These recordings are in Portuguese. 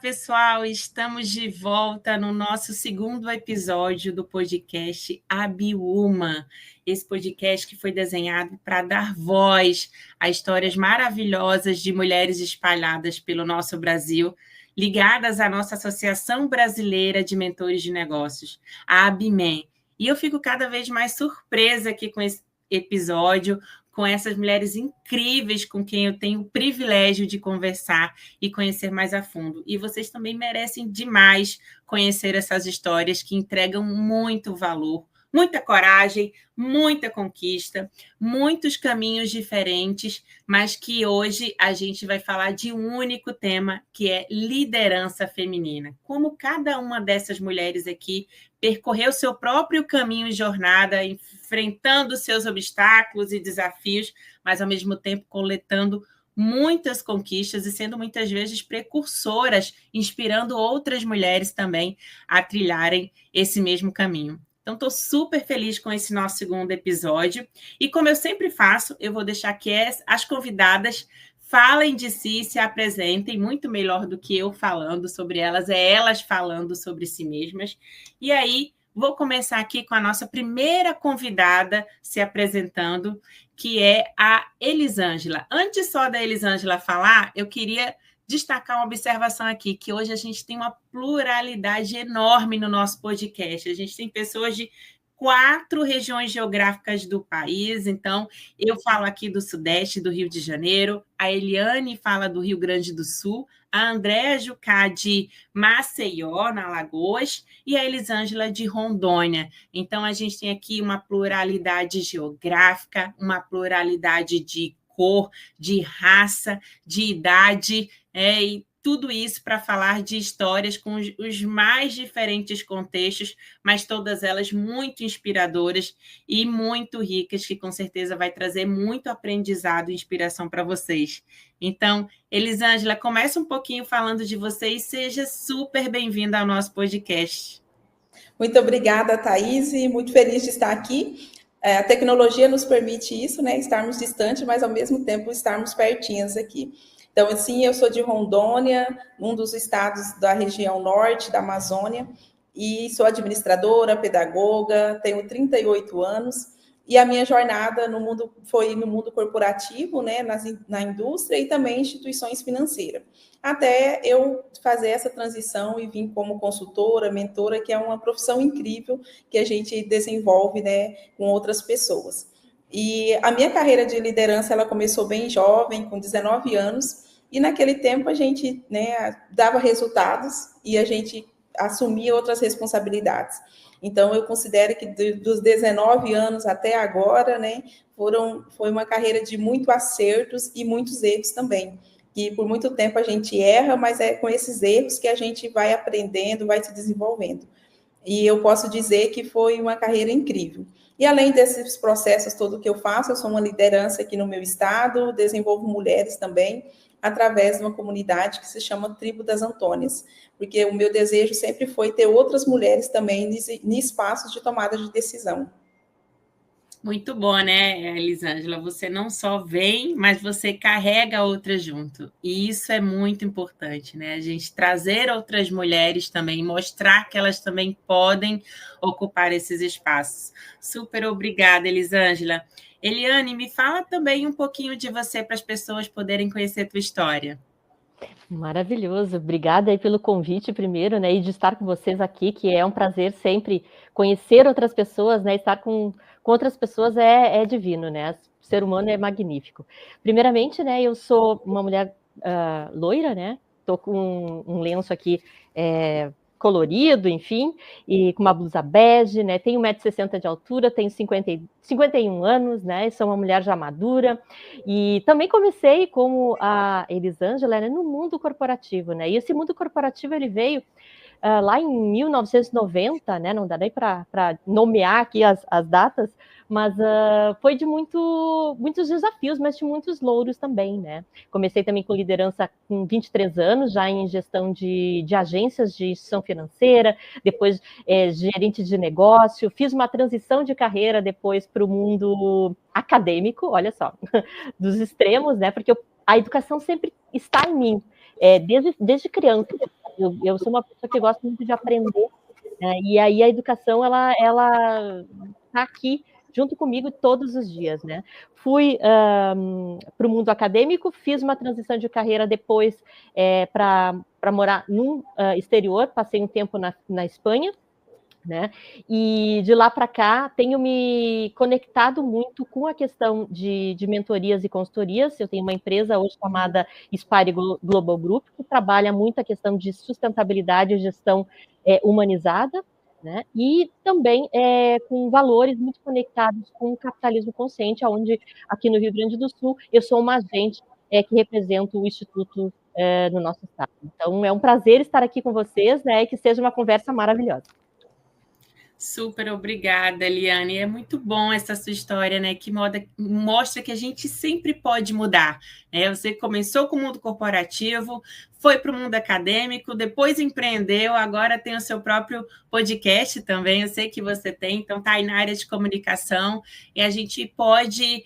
pessoal, estamos de volta no nosso segundo episódio do podcast Abiúma. Esse podcast que foi desenhado para dar voz a histórias maravilhosas de mulheres espalhadas pelo nosso Brasil, ligadas à nossa Associação Brasileira de Mentores de Negócios, a ABMEN. E eu fico cada vez mais surpresa aqui com esse episódio, com essas mulheres incríveis com quem eu tenho o privilégio de conversar e conhecer mais a fundo. E vocês também merecem demais conhecer essas histórias que entregam muito valor, muita coragem, muita conquista, muitos caminhos diferentes, mas que hoje a gente vai falar de um único tema, que é liderança feminina. Como cada uma dessas mulheres aqui percorreu seu próprio caminho e jornada, enfrentando seus obstáculos e desafios, mas, ao mesmo tempo, coletando muitas conquistas e sendo, muitas vezes, precursoras, inspirando outras mulheres também a trilharem esse mesmo caminho. Então, estou super feliz com esse nosso segundo episódio. E, como eu sempre faço, eu vou deixar que as convidadas falem de si, se apresentem, muito melhor do que eu falando sobre elas, é elas falando sobre si mesmas. E aí, vou começar aqui com a nossa primeira convidada se apresentando, que é a Elisângela. Antes só da Elisângela falar, eu queria destacar uma observação aqui, que hoje a gente tem uma pluralidade enorme no nosso podcast. A gente tem pessoas de 4 regiões geográficas do país. Então, eu falo aqui do Sudeste, do Rio de Janeiro, a Eliane fala do Rio Grande do Sul, a Andréa Jucá de Maceió, na Alagoas, e a Elisângela de Rondônia. Então, a gente tem aqui uma pluralidade geográfica, uma pluralidade de cor, de raça, de idade, e tudo isso para falar de histórias com os mais diferentes contextos, mas todas elas muito inspiradoras e muito ricas, que com certeza vai trazer muito aprendizado e inspiração para vocês. Então, Elisângela, começa um pouquinho falando de você e seja super bem-vinda ao nosso podcast. Muito obrigada, Thaís, e muito feliz de estar aqui. A tecnologia nos permite isso, né? Estarmos distantes, mas ao mesmo tempo estarmos pertinhos aqui. Então, assim, eu sou de Rondônia, um dos estados da região norte da Amazônia, e sou administradora, pedagoga, tenho 38 anos, e a minha jornada no mundo foi no mundo corporativo, né, na indústria e também instituições financeiras, até eu fazer essa transição e vim como consultora, mentora, que é uma profissão incrível que a gente desenvolve, né, com outras pessoas. E a minha carreira de liderança, ela começou bem jovem, com 19 anos, e naquele tempo a gente, né, dava resultados e a gente assumia outras responsabilidades. Então, eu considero que dos 19 anos até agora, né, foi uma carreira de muitos acertos e muitos erros também. E por muito tempo a gente erra, mas é com esses erros que a gente vai aprendendo, vai se desenvolvendo. E eu posso dizer que foi uma carreira incrível. E além desses processos todo que eu faço, eu sou uma liderança aqui no meu estado, desenvolvo mulheres também, através de uma comunidade que se chama Tribo das Antônias, porque o meu desejo sempre foi ter outras mulheres também em espaços de tomada de decisão. Muito bom, né, Elisângela? Você não só vem, mas você carrega outras junto. E isso é muito importante, né? A gente trazer outras mulheres também, mostrar que elas também podem ocupar esses espaços. Super obrigada, Elisângela. Eliane, me fala também um pouquinho de você para as pessoas poderem conhecer a tua história. Maravilhoso, obrigada aí pelo convite primeiro, né, e de estar com vocês aqui, que é um prazer sempre conhecer outras pessoas, né, estar com outras pessoas é divino, né, o ser humano é magnífico. Primeiramente, né, eu sou uma mulher loira, né, tô com um lenço aqui colorido, enfim, e com uma blusa bege, né, tenho 1,60 m de altura, tenho 51 anos, né, sou uma mulher já madura, e também comecei como a Elisângela, né, no mundo corporativo, né, e esse mundo corporativo, ele veio lá em 1990, né, não dá nem para nomear aqui as datas, mas foi de muitos desafios, mas de muitos louros também, né. Comecei também com liderança com 23 anos, já em gestão de agências de instituição financeira, depois gerente de negócio, fiz uma transição de carreira depois para o mundo acadêmico, olha só, dos extremos, né, porque a educação sempre está em mim, desde criança. Eu sou uma pessoa que gosta muito de aprender, né? E aí a educação, ela está aqui junto comigo todos os dias, né? Fui para o mundo acadêmico, fiz uma transição de carreira depois para morar no exterior, passei um tempo na Espanha, né? E de lá para cá tenho me conectado muito com a questão de mentorias e consultorias. Eu tenho uma empresa hoje chamada Spire Global Group, que trabalha muito a questão de sustentabilidade e gestão humanizada, né? E também com valores muito conectados com o capitalismo consciente, onde aqui no Rio Grande do Sul eu sou uma agente que representa o Instituto no nosso estado. Então é um prazer estar aqui com vocês, né? E que seja uma conversa maravilhosa. Super obrigada, Eliane. É muito bom essa sua história, né? Que mostra que a gente sempre pode mudar, né? Você começou com o mundo corporativo, foi para o mundo acadêmico, depois empreendeu, agora tem o seu próprio podcast também. Eu sei que você tem, então está aí na área de comunicação, e a gente pode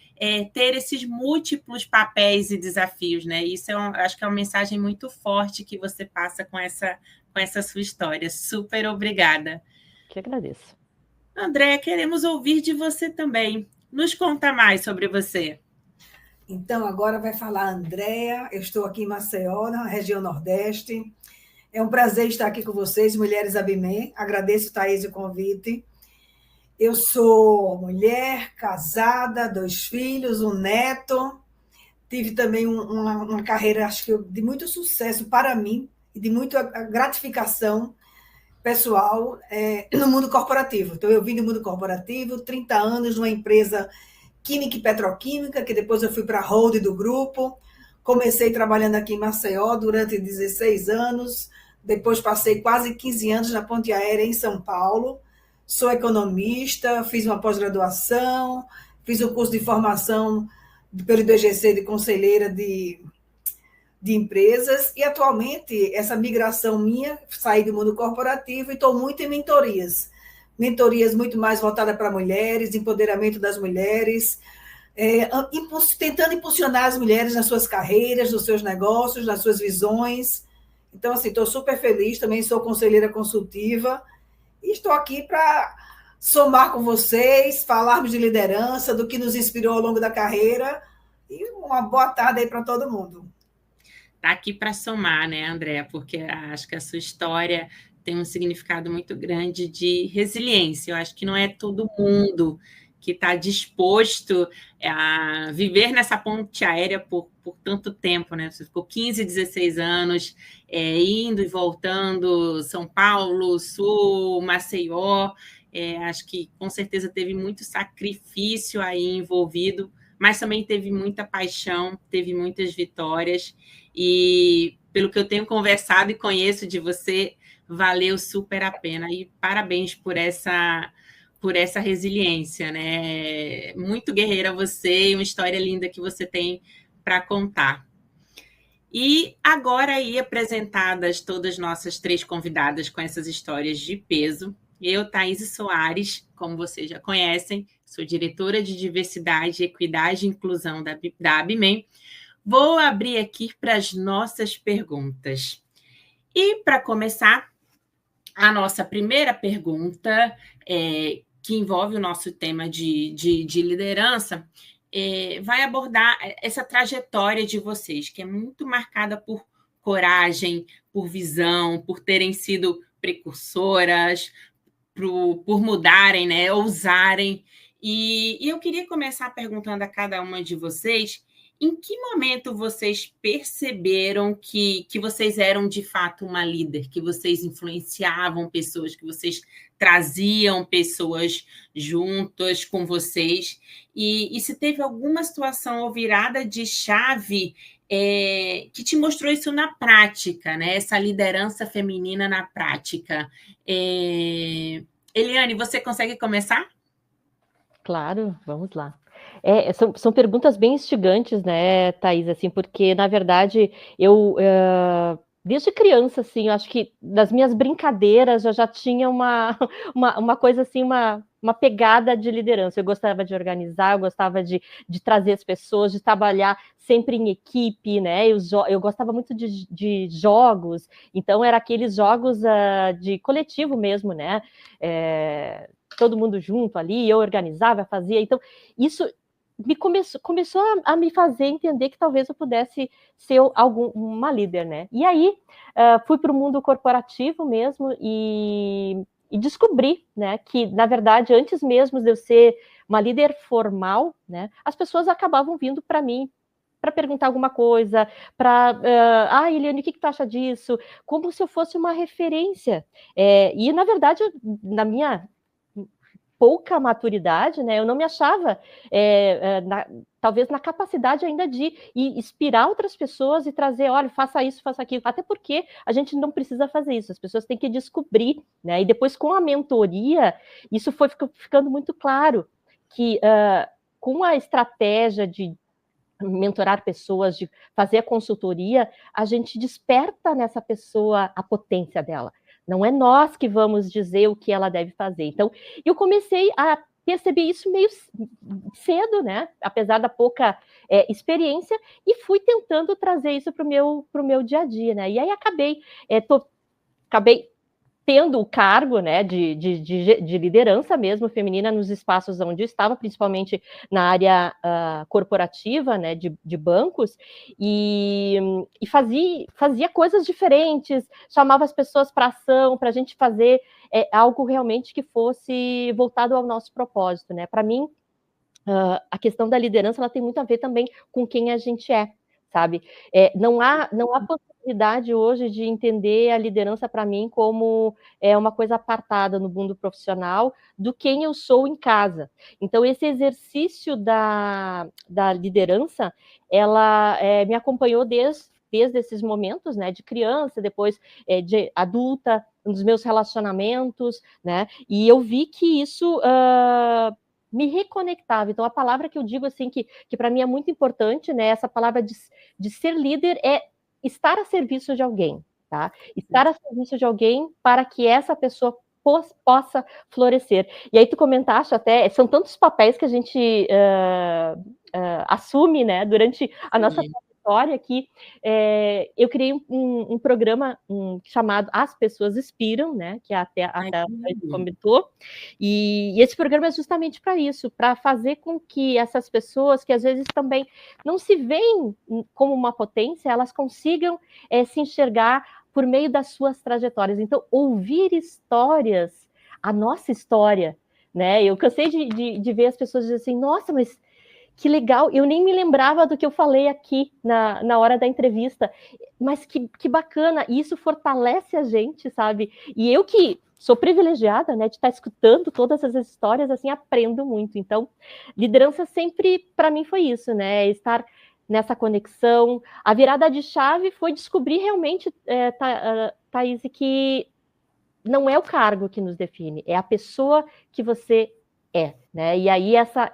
ter esses múltiplos papéis e desafios, né? Isso acho que é uma mensagem muito forte que você passa com essa sua história. Super obrigada. Que agradeço. Andréa, queremos ouvir de você também. Nos conta mais sobre você. Então, agora vai falar a Andréa. Eu estou aqui em Maceió, na região Nordeste. É um prazer estar aqui com vocês, Mulheres Abimê. Agradeço, Thaís, o convite. Eu sou mulher, casada, 2 filhos, um neto. Tive também uma carreira, acho que de muito sucesso para mim e de muita gratificação pessoal no mundo corporativo. Então, eu vim do mundo corporativo, 30 anos numa empresa química e petroquímica, que depois eu fui para a holding do grupo. Comecei trabalhando aqui em Maceió durante 16 anos, depois passei quase 15 anos na Ponte Aérea em São Paulo. Sou economista, fiz uma pós-graduação, fiz um curso de formação pelo IBGC de conselheira de empresas, e atualmente essa migração minha, saí do mundo corporativo e estou muito em mentorias muito mais voltadas para mulheres, empoderamento das mulheres, tentando impulsionar as mulheres nas suas carreiras, nos seus negócios, nas suas visões. Então, assim, estou super feliz, também sou conselheira consultiva e estou aqui para somar com vocês, falarmos de liderança, do que nos inspirou ao longo da carreira, e uma boa tarde aí para todo mundo. Está aqui para somar, né, Andréa? Porque acho que a sua história tem um significado muito grande de resiliência. Eu acho que não é todo mundo que está disposto a viver nessa ponte aérea por tanto tempo, né? Você ficou 15, 16 anos indo e voltando, São Paulo, Sul, Maceió. Acho que com certeza teve muito sacrifício aí envolvido, mas também teve muita paixão, teve muitas vitórias. E pelo que eu tenho conversado e conheço de você, valeu super a pena. E parabéns por essa resiliência, né? Muito guerreira você e uma história linda que você tem para contar. E agora aí apresentadas todas nossas 3 convidadas com essas histórias de peso, eu, Thaís Soares, como vocês já conhecem, sou diretora de Diversidade, Equidade e Inclusão da ABMEM. Vou abrir aqui para as nossas perguntas. E, para começar, a nossa primeira pergunta, que envolve o nosso tema de liderança, vai abordar essa trajetória de vocês, que é muito marcada por coragem, por visão, por terem sido precursoras, por mudarem, né, ousarem. E eu queria começar perguntando a cada uma de vocês: em que momento vocês perceberam que vocês eram, de fato, uma líder, que vocês influenciavam pessoas, que vocês traziam pessoas juntas com vocês? E se teve alguma situação ou virada de chave que te mostrou isso na prática, né? Essa liderança feminina na prática. Eliane, você consegue começar? Claro, vamos lá. São perguntas bem instigantes, né, Thaís, assim, porque, na verdade, eu, desde criança, assim, eu acho que das minhas brincadeiras eu já tinha uma coisa, assim, uma pegada de liderança. Eu gostava de organizar, eu gostava de trazer as pessoas, de trabalhar sempre em equipe, né? Eu gostava muito de jogos, então era aqueles jogos de coletivo mesmo, né? Todo mundo junto ali, eu organizava, fazia. Então, isso começou a me fazer entender que talvez eu pudesse ser uma líder, né? E aí, fui para o mundo corporativo mesmo e descobri, né, que, na verdade, antes mesmo de eu ser uma líder formal, né, as pessoas acabavam vindo para mim para perguntar alguma coisa, Eliane, o que tu acha disso? Como se eu fosse uma referência. E, na verdade, na minha pouca maturidade, né, eu não me achava, talvez na capacidade ainda de inspirar outras pessoas e trazer, olha, faça isso, faça aquilo, até porque a gente não precisa fazer isso, as pessoas têm que descobrir, né, e depois com a mentoria, isso foi ficando muito claro, que com a estratégia de mentorar pessoas, de fazer a consultoria, a gente desperta nessa pessoa a potência dela. Não é nós que vamos dizer o que ela deve fazer. Então, eu comecei a perceber isso meio cedo, né? Apesar da pouca experiência, e fui tentando trazer isso para o meu dia a dia, né? E aí acabei tendo o cargo, né, de liderança mesmo feminina nos espaços onde eu estava, principalmente na área corporativa, né, de bancos, e fazia coisas diferentes, chamava as pessoas para ação, para a gente fazer algo realmente que fosse voltado ao nosso propósito, né? Para mim, a questão da liderança ela tem muito a ver também com quem a gente é, sabe? Não há possibilidade hoje de entender a liderança para mim como uma coisa apartada no mundo profissional do quem eu sou em casa. Então, esse exercício da liderança, ela me acompanhou desde esses momentos, né, de criança, depois de adulta, nos meus relacionamentos, né, e eu vi que isso me reconectava. Então, a palavra que eu digo, assim, que para mim é muito importante, né, essa palavra de ser líder é estar a serviço de alguém, tá? Estar a serviço de alguém para que essa pessoa possa florescer. E aí tu comentaste até, são tantos papéis que a gente assume, né, durante a nossa trajetória que eu criei um programa chamado As Pessoas Inspiram, né, que até a gente comentou, e esse programa é justamente para isso, para fazer com que essas pessoas que às vezes também não se veem como uma potência, elas consigam se enxergar por meio das suas trajetórias. Então, ouvir histórias, a nossa história, né? Eu cansei de ver as pessoas dizerem assim, nossa, mas que legal, eu nem me lembrava do que eu falei aqui na hora da entrevista, mas que bacana, e isso fortalece a gente, sabe? E eu que sou privilegiada, né, de estar escutando todas essas histórias, assim, aprendo muito. Então, liderança sempre, para mim, foi isso, né? Estar nessa conexão. A virada de chave foi descobrir realmente, Thaís, que não é o cargo que nos define, é a pessoa que você né? E aí essa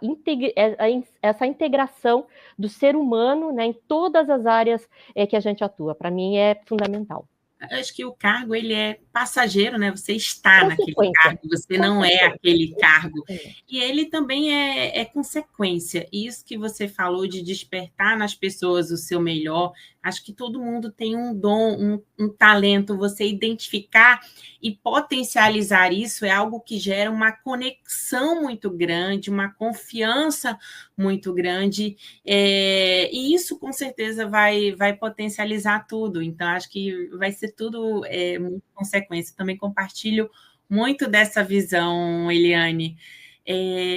integração do ser humano, né, em todas as áreas que a gente atua, para mim é fundamental. Acho que o cargo ele é passageiro, né? Você está naquele cargo, você não é aquele cargo. E ele também é consequência. Isso que você falou de despertar nas pessoas o seu melhor, acho que todo mundo tem um dom, um talento. Você identificar e potencializar isso é algo que gera uma conexão muito grande, uma confiança muito grande, e isso com certeza vai potencializar tudo. Então, acho que vai ser tudo muito consequência. Também compartilho muito dessa visão, Eliane.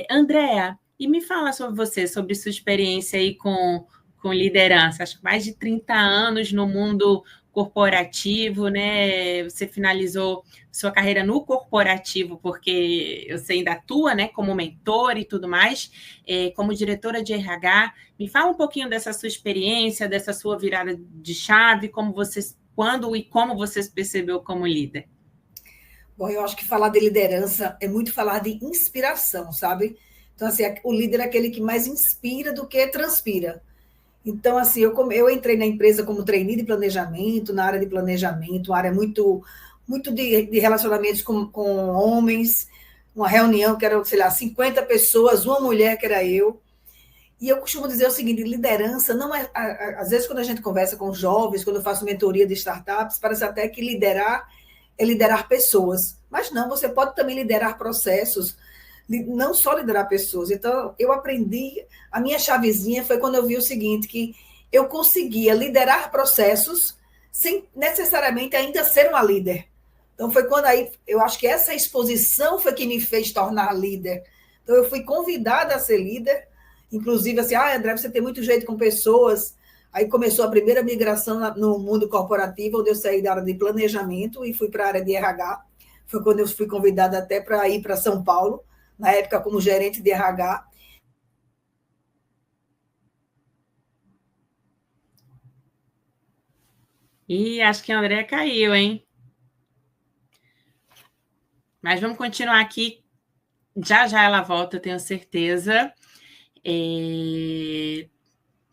Andréa, e me fala sobre você, sobre sua experiência aí com liderança. Acho que mais de 30 anos no mundo corporativo, né? Você finalizou sua carreira no corporativo, porque você ainda atua, né, como mentor e tudo mais, como diretora de RH. Me fala um pouquinho dessa sua experiência, dessa sua virada de chave, quando e como você se percebeu como líder. Bom, eu acho que falar de liderança é muito falar de inspiração, sabe? Então, assim, o líder é aquele que mais inspira do que transpira. Então, assim, eu entrei na empresa como trainee de planejamento, na área de planejamento, uma área muito de relacionamentos com homens, uma reunião que era, sei lá, 50 pessoas, uma mulher que era eu. E eu costumo dizer o seguinte, liderança não é... Às vezes, quando a gente conversa com jovens, quando eu faço mentoria de startups, parece até que liderar é liderar pessoas. Mas não, você pode também liderar processos, não só liderar pessoas. Então, eu aprendi... A minha chavezinha foi quando eu vi o seguinte, que eu conseguia liderar processos sem necessariamente ainda ser uma líder. Então, foi quando aí... Eu acho que essa exposição foi que me fez tornar líder. Então, eu fui convidada a ser líder, inclusive assim, André, você tem muito jeito com pessoas. Aí começou a primeira migração no mundo corporativo, onde eu saí da área de planejamento e fui para a área de RH. Foi quando eu fui convidada até para ir para São Paulo, na época como gerente de RH. E acho que a Andréa caiu, hein? Mas vamos continuar aqui. Já já ela volta, eu tenho certeza.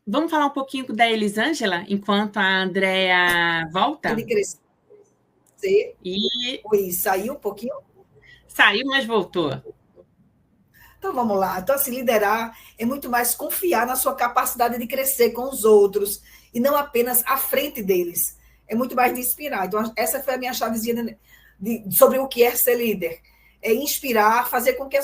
Vamos falar um pouquinho da Elisângela, enquanto a Andréa volta? De crescer. Oi, saiu um pouquinho? Saiu, mas voltou. Então, vamos lá. Então, assim, liderar é muito mais confiar na sua capacidade de crescer com os outros e não apenas à frente deles. É muito mais de inspirar. Então, essa foi a minha chavezinha sobre o que é ser líder. É inspirar, fazer com que...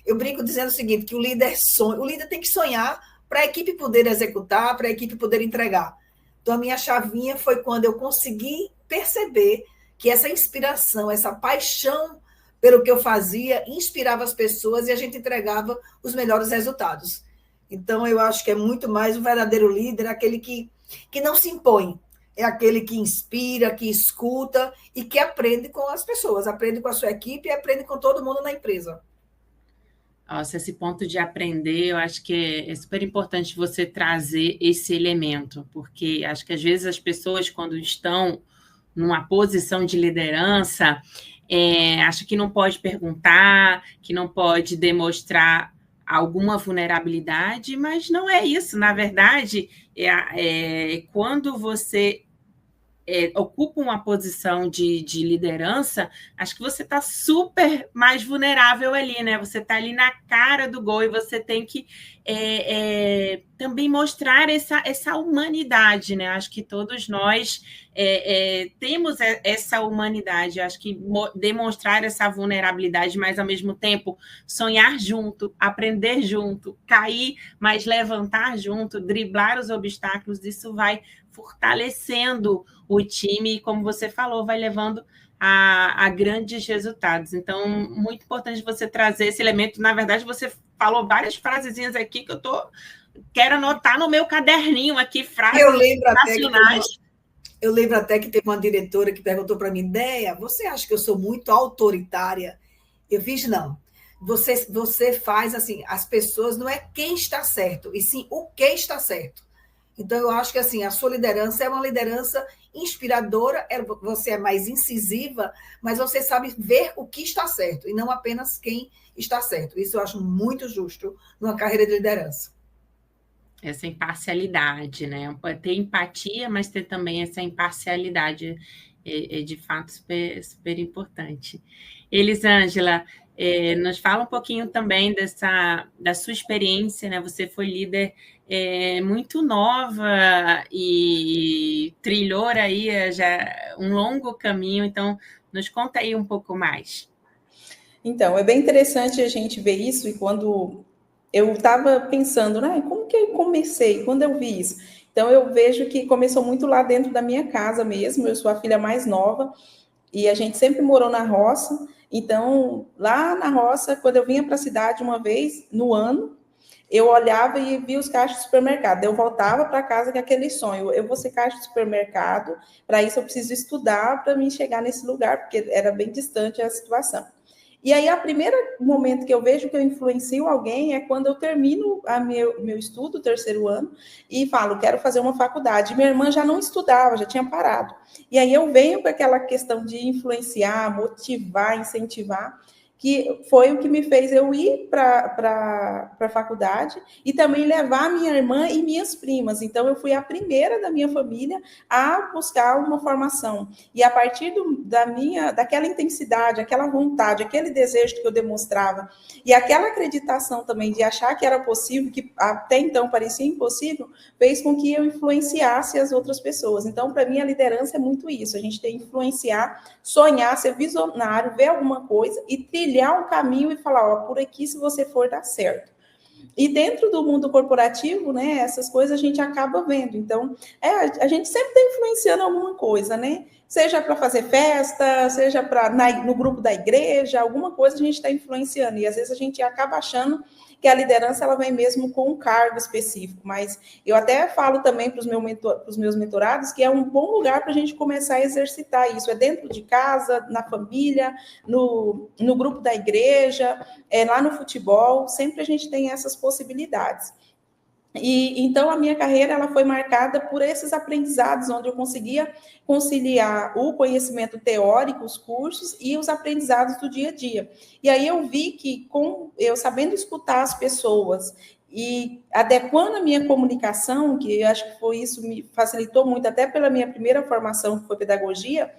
Eu brinco dizendo o seguinte, que o líder tem que sonhar para a equipe poder executar, para a equipe poder entregar. Então, a minha chavinha foi quando eu consegui perceber que essa inspiração, essa paixão pelo que eu fazia, inspirava as pessoas e a gente entregava os melhores resultados. Então, eu acho que é muito mais um verdadeiro líder, aquele que não se impõe, é aquele que inspira, que escuta e que aprende com as pessoas, aprende com a sua equipe e aprende com todo mundo na empresa. Nossa, esse ponto de aprender, eu acho que é super importante você trazer esse elemento, porque acho que às vezes as pessoas, quando estão numa posição de liderança, acho que não pode perguntar, que não pode demonstrar alguma vulnerabilidade, mas não é isso. Na verdade, quando você ocupa uma posição de liderança, acho que você está super mais vulnerável ali, né? Você está ali na cara do gol e você tem que também mostrar essa humanidade, né? Acho que todos nós temos essa humanidade, acho que demonstrar essa vulnerabilidade, mas ao mesmo tempo sonhar junto, aprender junto, cair, mas levantar junto, driblar os obstáculos, isso vai fortalecendo o time e, como você falou, vai levando a grandes resultados. Então, muito importante você trazer esse elemento. Na verdade, você falou várias frasezinhas aqui que eu quero anotar no meu caderninho aqui, frases nacionais. Eu lembro até que teve uma diretora que perguntou para mim, Déia, você acha que eu sou muito autoritária? Eu fiz, não. Você faz assim, as pessoas, não é quem está certo, e sim o que está certo. Então, eu acho que assim, a sua liderança é uma liderança inspiradora, você é mais incisiva, mas você sabe ver o que está certo, e não apenas quem está certo. Isso eu acho muito justo numa carreira de liderança. Essa imparcialidade, né? Ter empatia, mas ter também essa imparcialidade é de fato super, super importante. Elisângela, nos fala um pouquinho também da sua experiência, né? Você foi líder muito nova e trilhou aí já um longo caminho, então nos conta aí um pouco mais. Então, é bem interessante a gente ver isso, e quando eu estava pensando, né, como que eu comecei, quando eu vi isso? Então, eu vejo que começou muito lá dentro da minha casa mesmo, eu sou a filha mais nova, e a gente sempre morou na roça, então, lá na roça, quando eu vinha para a cidade uma vez no ano, eu olhava e via os caixas de supermercado. Eu voltava para casa com aquele sonho. Eu vou ser caixa de supermercado, para isso eu preciso estudar para mim chegar nesse lugar, porque era bem distante a situação. E aí, o primeiro momento que eu vejo que eu influencio alguém é quando eu termino meu estudo, o terceiro ano, e falo, quero fazer uma faculdade. Minha irmã já não estudava, já tinha parado. E aí eu venho com aquela questão de influenciar, motivar, incentivar, que foi o que me fez eu ir para a faculdade e também levar minha irmã e minhas primas. Então, eu fui a primeira da minha família a buscar uma formação. E a partir daquela intensidade, aquela vontade, aquele desejo que eu demonstrava, e aquela acreditação também de achar que era possível, que até então parecia impossível, fez com que eu influenciasse as outras pessoas. Então, para mim, a liderança é muito isso. A gente tem que influenciar, sonhar, ser visionário, ver alguma coisa e trilhar um caminho e falar, ó, por aqui, se você for, dá certo. E dentro do mundo corporativo, né, essas coisas a gente acaba vendo. Então, a gente sempre está influenciando alguma coisa, né? Seja para fazer festa, seja no grupo da igreja, alguma coisa a gente está influenciando. E às vezes a gente acaba achando que a liderança ela vem mesmo com um cargo específico. Mas eu até falo também para os meus mentorados que é um bom lugar para a gente começar a exercitar isso. É dentro de casa, na família, no grupo da igreja, lá no futebol. Sempre a gente tem essas possibilidades. E então a minha carreira ela foi marcada por esses aprendizados, onde eu conseguia conciliar o conhecimento teórico, os cursos e os aprendizados do dia a dia. E aí eu vi que eu sabendo escutar as pessoas e adequando a minha comunicação, que eu acho que foi isso me facilitou muito, até pela minha primeira formação, que foi pedagogia,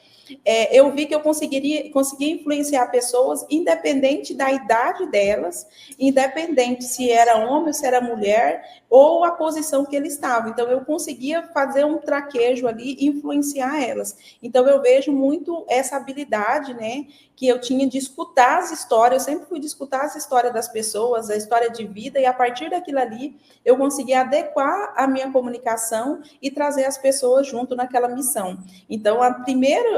eu vi que eu conseguia influenciar pessoas independente da idade delas, independente se era homem ou se era mulher, ou a posição que ele estava. Então, eu conseguia fazer um traquejo ali e influenciar elas. Então, eu vejo muito essa habilidade, né, que eu tinha de escutar as histórias, eu sempre fui de escutar as histórias das pessoas, a história de vida, e a partir daquilo ali, eu conseguia adequar a minha comunicação e trazer as pessoas junto naquela missão. Então,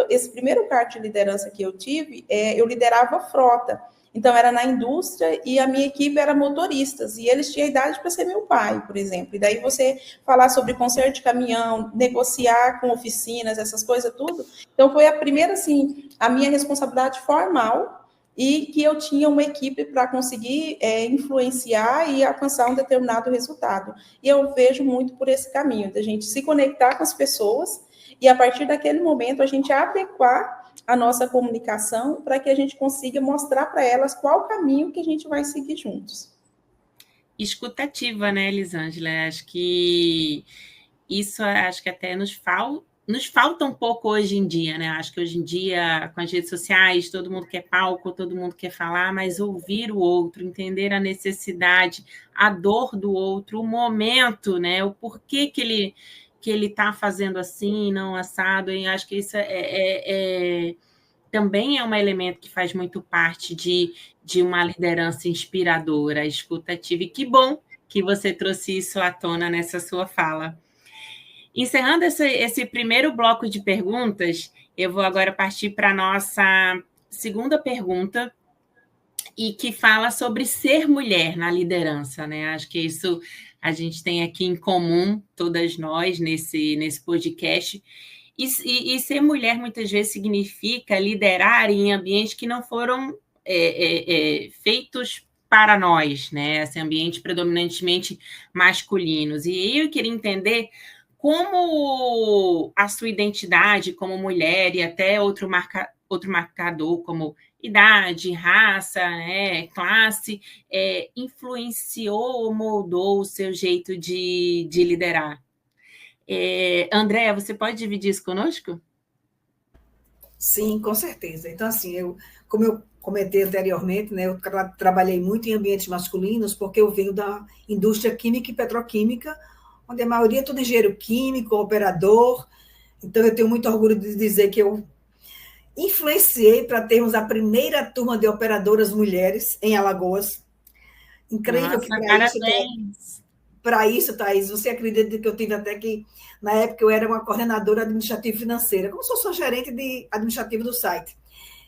esse primeiro cargo de liderança que eu tive, eu liderava frota. Então, era na indústria e a minha equipe era motoristas. E eles tinham idade para ser meu pai, por exemplo. E daí você falar sobre conserto de caminhão, negociar com oficinas, essas coisas tudo. Então, foi a primeira, assim, a minha responsabilidade formal e que eu tinha uma equipe para conseguir influenciar e alcançar um determinado resultado. E eu vejo muito por esse caminho, da gente se conectar com as pessoas e, a partir daquele momento, a gente adequar a nossa comunicação para que a gente consiga mostrar para elas qual o caminho que a gente vai seguir juntos. Escutativa, né, Elisângela? Acho que isso até nos falta um pouco hoje em dia, né? Acho que hoje em dia, com as redes sociais, todo mundo quer palco, todo mundo quer falar, mas ouvir o outro, entender a necessidade, a dor do outro, o momento, né? O porquê que ele está fazendo assim, não assado, e acho que isso também é um elemento que faz muito parte de uma liderança inspiradora, escutativa, e que bom que você trouxe isso à tona nessa sua fala. Encerrando esse primeiro bloco de perguntas, eu vou agora partir para a nossa segunda pergunta, e que fala sobre ser mulher na liderança, né? Acho que isso a gente tem aqui em comum, todas nós, nesse podcast. E ser mulher, muitas vezes, significa liderar em ambientes que não foram feitos para nós, né? Esse ambiente predominantemente masculinos. E eu queria entender como a sua identidade como mulher e até outro marcador, como idade, raça, né, classe, influenciou ou moldou o seu jeito de liderar. Andréa, você pode dividir isso conosco? Sim, com certeza. Então, assim, como eu comentei anteriormente, né, eu trabalhei muito em ambientes masculinos, porque eu venho da indústria química e petroquímica, onde a maioria é tudo engenheiro químico, operador. Então, eu tenho muito orgulho de dizer que eu influenciei para termos a primeira turma de operadoras mulheres em Alagoas. Incrível. Nossa, que parabéns! Para isso, Thaís, você acredita que eu tive até que, na época, eu era uma coordenadora administrativa financeira, como se fosse uma gerente administrativa do site.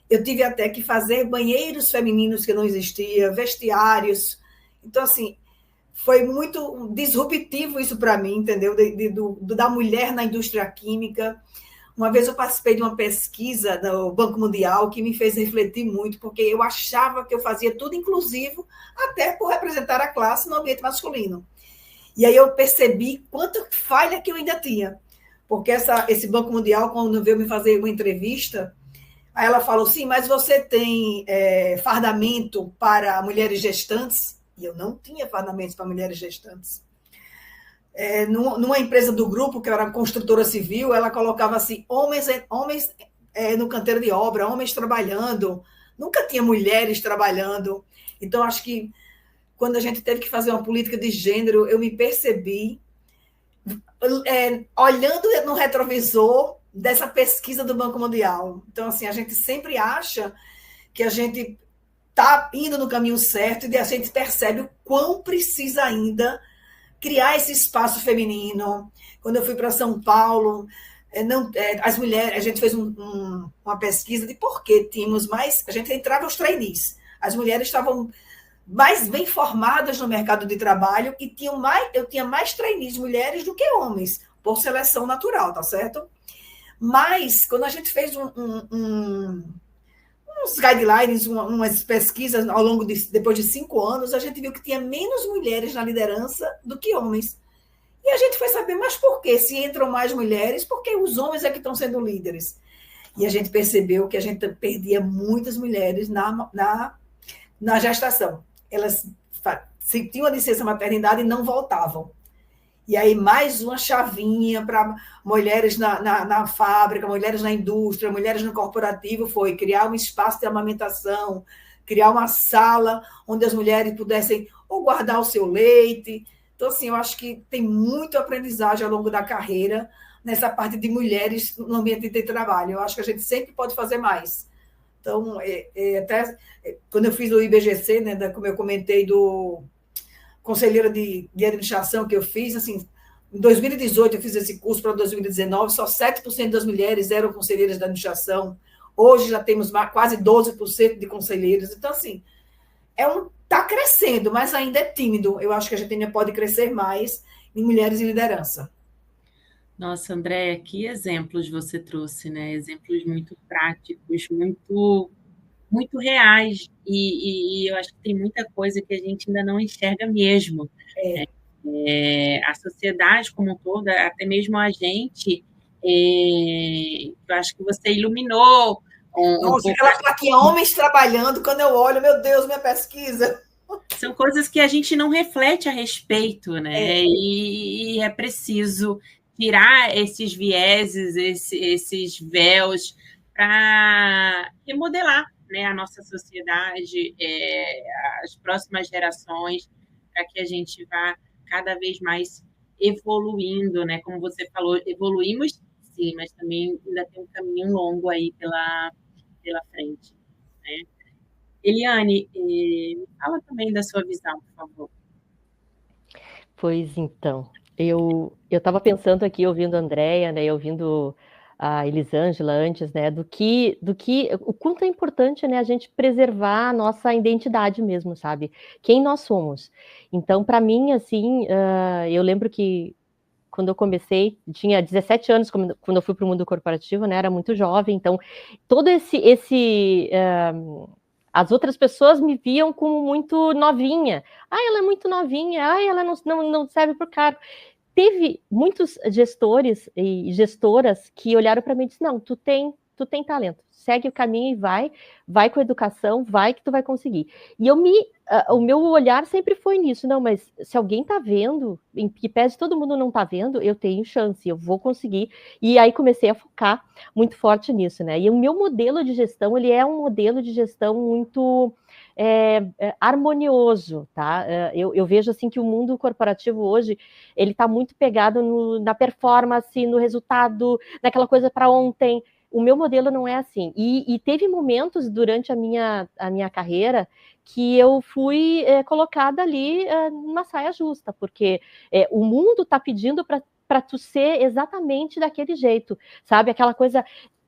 Eu tive até que fazer banheiros femininos que não existiam, vestiários. Então, assim, foi muito disruptivo isso para mim, entendeu? Da mulher na indústria química. Uma vez eu participei de uma pesquisa do Banco Mundial que me fez refletir muito, porque eu achava que eu fazia tudo inclusivo, até por representar a classe no ambiente masculino. E aí eu percebi quanta falha que eu ainda tinha. Porque esse Banco Mundial, quando veio me fazer uma entrevista, Aí ela falou, sim, mas você tem fardamento para mulheres gestantes? E eu não tinha fardamentos para mulheres gestantes. Numa empresa do grupo, que era construtora civil, ela colocava assim, homens no canteiro de obra, homens trabalhando, nunca tinha mulheres trabalhando. Então, acho que quando a gente teve que fazer uma política de gênero, eu me percebi, olhando no retrovisor dessa pesquisa do Banco Mundial. Então, assim, a gente sempre acha que a gente está indo no caminho certo e a gente percebe o quão precisa ainda criar esse espaço feminino. Quando eu fui para São Paulo, as mulheres, a gente fez uma pesquisa de por que tínhamos mais, a gente entrava os trainees, as mulheres estavam mais bem formadas no mercado de trabalho e eu tinha mais trainees mulheres do que homens, por seleção natural, tá certo? Mas, quando a gente fez uns guidelines, umas pesquisas ao longo depois de 5 anos, a gente viu que tinha menos mulheres na liderança do que homens. E a gente foi saber, mas por quê? Se entram mais mulheres, porque os homens é que estão sendo líderes. E a gente percebeu que a gente perdia muitas mulheres na gestação. Elas tinham a licença maternidade e não voltavam. E aí, mais uma chavinha para mulheres na fábrica, mulheres na indústria, mulheres no corporativo, foi criar um espaço de amamentação, criar uma sala onde as mulheres pudessem ou guardar o seu leite. Então, assim, eu acho que tem muito aprendizagem ao longo da carreira nessa parte de mulheres no ambiente de trabalho. Eu acho que a gente sempre pode fazer mais. Então, até quando eu fiz o IBGC, né, como eu comentei do conselheira de administração que eu fiz, assim, em 2018 eu fiz esse curso para 2019, só 7% das mulheres eram conselheiras de administração, hoje já temos quase 12% de conselheiras, então, assim, está crescendo, mas ainda é tímido, eu acho que a gente ainda pode crescer mais em mulheres em liderança. Nossa, Andréia, que exemplos você trouxe, né? Exemplos muito práticos, muito reais, e eu acho que tem muita coisa que a gente ainda não enxerga mesmo. A sociedade como um todo, até mesmo a gente, eu acho que você iluminou Nossa, aquela plaquinha homens trabalhando, quando eu olho, meu Deus, minha pesquisa. São coisas que a gente não reflete a respeito, né? E é preciso tirar esses vieses, esses véus, para remodelar, né, a nossa sociedade, as próximas gerações, para que a gente vá cada vez mais evoluindo, né? Como você falou, evoluímos sim, mas também ainda tem um caminho longo aí pela frente, né? Eliane, fala também da sua visão, por favor. Pois então, eu estava pensando aqui, ouvindo a Andréia, né, ouvindo a Elisângela antes, né, o quanto é importante, né, a gente preservar a nossa identidade mesmo, sabe? Quem nós somos. Então, para mim, assim, eu lembro que quando eu comecei, tinha 17 anos quando eu fui para o mundo corporativo, né, era muito jovem, então todo as outras pessoas me viam como muito novinha. Ela é muito novinha. Ela não serve para o cargo. Teve muitos gestores e gestoras que olharam para mim e disseram, não, tu tem talento, segue o caminho e vai com a educação, vai que tu vai conseguir. E o meu olhar sempre foi nisso, não, mas se alguém está vendo, em que pese todo mundo não está vendo, eu tenho chance, eu vou conseguir. E aí comecei a focar muito forte nisso, né? E o meu modelo de gestão, ele é um modelo de gestão muito harmonioso, tá? Eu vejo assim que o mundo corporativo hoje, ele está muito pegado na performance, no resultado, naquela coisa para ontem. O meu modelo não é assim. E teve momentos durante a minha carreira que eu fui colocada ali numa saia justa, porque o mundo está pedindo para tu ser exatamente daquele jeito, sabe? Aquela coisa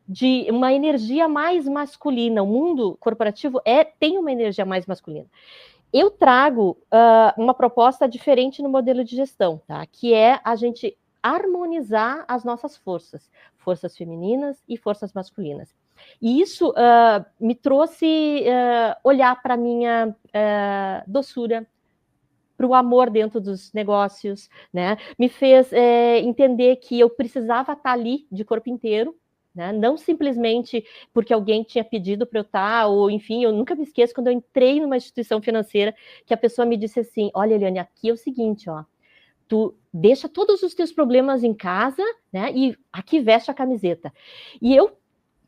de uma energia mais masculina. O mundo corporativo tem uma energia mais masculina. Eu trago uma proposta diferente no modelo de gestão, tá? Que é a gente harmonizar as nossas forças femininas e forças masculinas. E isso me trouxe olhar para a minha doçura, para o amor dentro dos negócios, né? Me fez entender que eu precisava estar ali de corpo inteiro, né? Não simplesmente porque alguém tinha pedido para eu estar, ou enfim, eu nunca me esqueço quando eu entrei numa instituição financeira, que a pessoa me disse assim, olha, Eliane, aqui é o seguinte, ó, tu deixa todos os teus problemas em casa, né, e aqui veste a camiseta. E eu,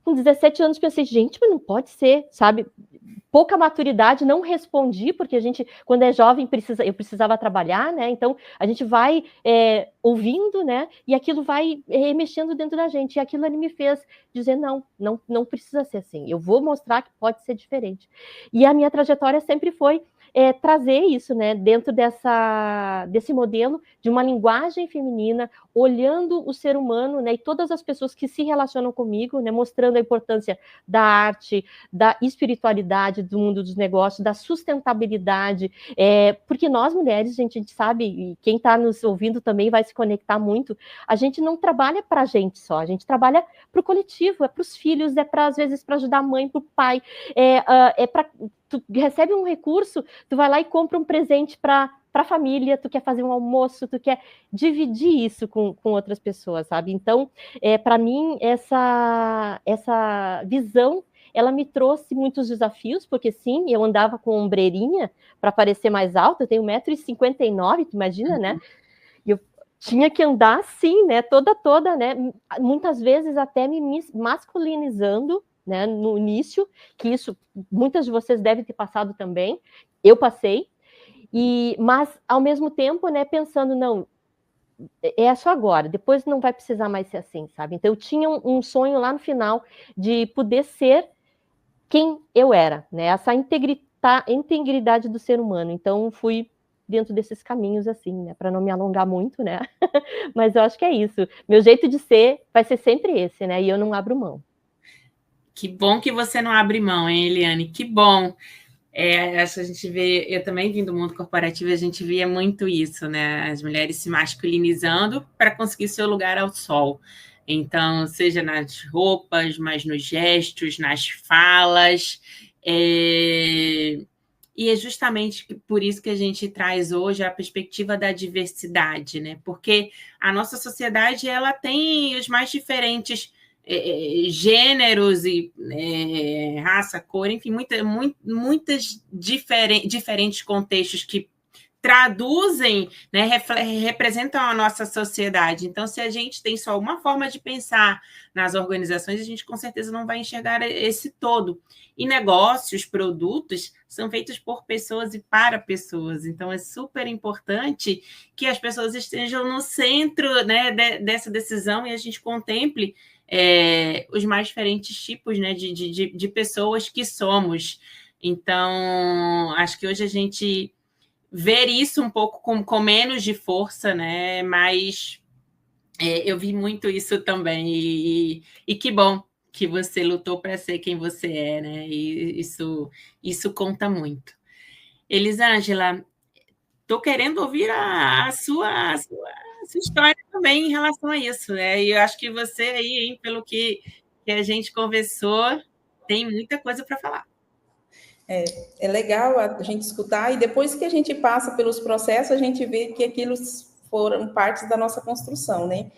com 17 anos, pensei, gente, mas não pode ser, sabe? Pouca maturidade, não respondi, porque a gente, quando é jovem, eu precisava trabalhar, né? Então, a gente vai ouvindo, né? E aquilo vai mexendo dentro da gente. E aquilo ali me fez dizer, não precisa ser assim. Eu vou mostrar que pode ser diferente. E a minha trajetória sempre foi trazer isso, né? Dentro desse modelo de uma linguagem feminina, olhando o ser humano, né? E todas as pessoas que se relacionam comigo, né? Mostrando a importância da arte, da espiritualidade, do mundo dos negócios, da sustentabilidade, porque nós mulheres, a gente sabe, e quem está nos ouvindo também vai se conectar muito, a gente não trabalha para a gente só, a gente trabalha para o coletivo, é para os filhos, às vezes para ajudar a mãe, para o pai, tu recebe um recurso, tu vai lá e compra um presente para a família, tu quer fazer um almoço, tu quer dividir isso com outras pessoas, sabe? Então, para mim, essa visão, ela me trouxe muitos desafios, porque sim, eu andava com ombreirinha para parecer mais alta, eu tenho 1,59 m, tu imagina, né? E eu tinha que andar assim, né? Toda, né? Muitas vezes até me masculinizando, né? No início, que isso muitas de vocês devem ter passado também, eu passei, mas ao mesmo tempo, né? Pensando, não, é só agora, depois não vai precisar mais ser assim, sabe? Então eu tinha um sonho lá no final de poder ser quem eu era, né? Essa integridade do ser humano. Então, fui dentro desses caminhos, assim, né? Para não me alongar muito, né? Mas eu acho que é isso. Meu jeito de ser vai ser sempre esse, né? E eu não abro mão. Que bom que você não abre mão, hein, Eliane? Que bom. Acho que a gente vê, eu também vim do mundo corporativo, a gente via muito isso, né? As mulheres se masculinizando para conseguir seu lugar ao sol. Então, seja nas roupas, mas nos gestos, nas falas. E é justamente por isso que a gente traz hoje a perspectiva da diversidade, né? Porque a nossa sociedade ela tem os mais diferentes gêneros e raça, cor, enfim, muitas diferentes contextos que traduzem, né, representam a nossa sociedade. Então, se a gente tem só uma forma de pensar nas organizações, a gente com certeza não vai enxergar esse todo. E negócios, produtos, são feitos por pessoas e para pessoas. Então, é super importante que as pessoas estejam no centro, né, dessa decisão e a gente contemple os mais diferentes tipos, né, de pessoas que somos. Então, acho que hoje a gente ver isso um pouco com menos de força, né? Mas eu vi muito isso também. E que bom que você lutou para ser quem você é, né? E isso conta muito. Elisângela, estou querendo ouvir a sua história também em relação a isso, né? E eu acho que você aí, hein, pelo que a gente conversou, tem muita coisa para falar. É legal a gente escutar, e depois que a gente passa pelos processos, a gente vê que aquilo foram partes da nossa construção, né?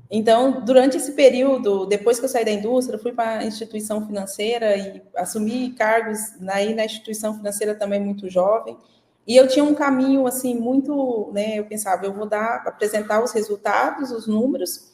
Então, durante esse período, depois que eu saí da indústria, fui para a instituição financeira e assumi cargos aí na instituição financeira também muito jovem. E eu tinha um caminho, assim, muito, né? Eu pensava, eu vou apresentar os resultados, os números,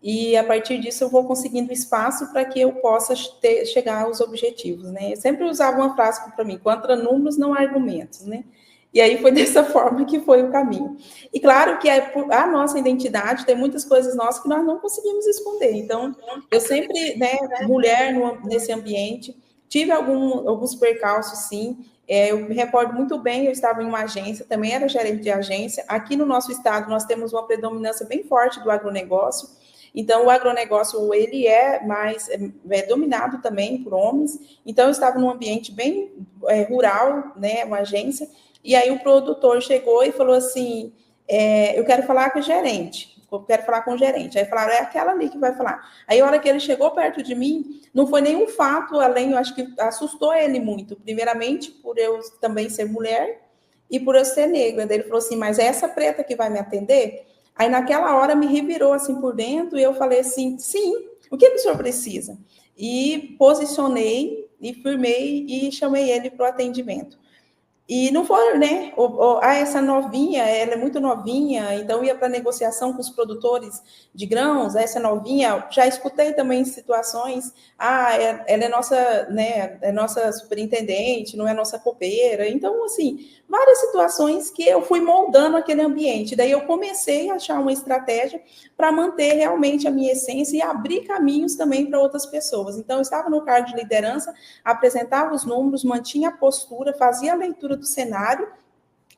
e a partir disso eu vou conseguindo espaço para que eu possa chegar aos objetivos, né? Eu sempre usava uma frase para mim: contra números não há argumentos, né? E aí foi dessa forma que foi o caminho. E claro que a nossa identidade tem muitas coisas nossas que nós não conseguimos esconder. Então, eu sempre, né, mulher nesse ambiente, tive alguns percalços, sim. Eu me recordo muito bem, eu estava em uma agência, também era gerente de agência. Aqui no nosso estado, nós temos uma predominância bem forte do agronegócio. Então, o agronegócio, ele é dominado também por homens. Então, eu estava num ambiente bem rural, né, uma agência, e aí o produtor chegou e falou assim, eu quero falar com o gerente. Aí falaram, é aquela ali que vai falar. Aí, a hora que ele chegou perto de mim, não foi nenhum fato além, eu acho que assustou ele muito. Primeiramente, por eu também ser mulher e por eu ser negra. Daí ele falou assim, mas é essa preta que vai me atender? Aí, naquela hora, me revirou assim por dentro e eu falei assim, sim, O que o senhor precisa? E posicionei, e firmei, e chamei ele para o atendimento. E não foi, né? Essa novinha, ela é muito novinha, então ia para negociação com os produtores de grãos, essa novinha, já escutei também situações, ela é nossa, né, é nossa superintendente, não é nossa copeira, então, assim, várias situações que eu fui moldando aquele ambiente, daí eu comecei a achar uma estratégia para manter realmente a minha essência e abrir caminhos também para outras pessoas. Então, eu estava no cargo de liderança, apresentava os números, mantinha a postura, fazia a leitura do cenário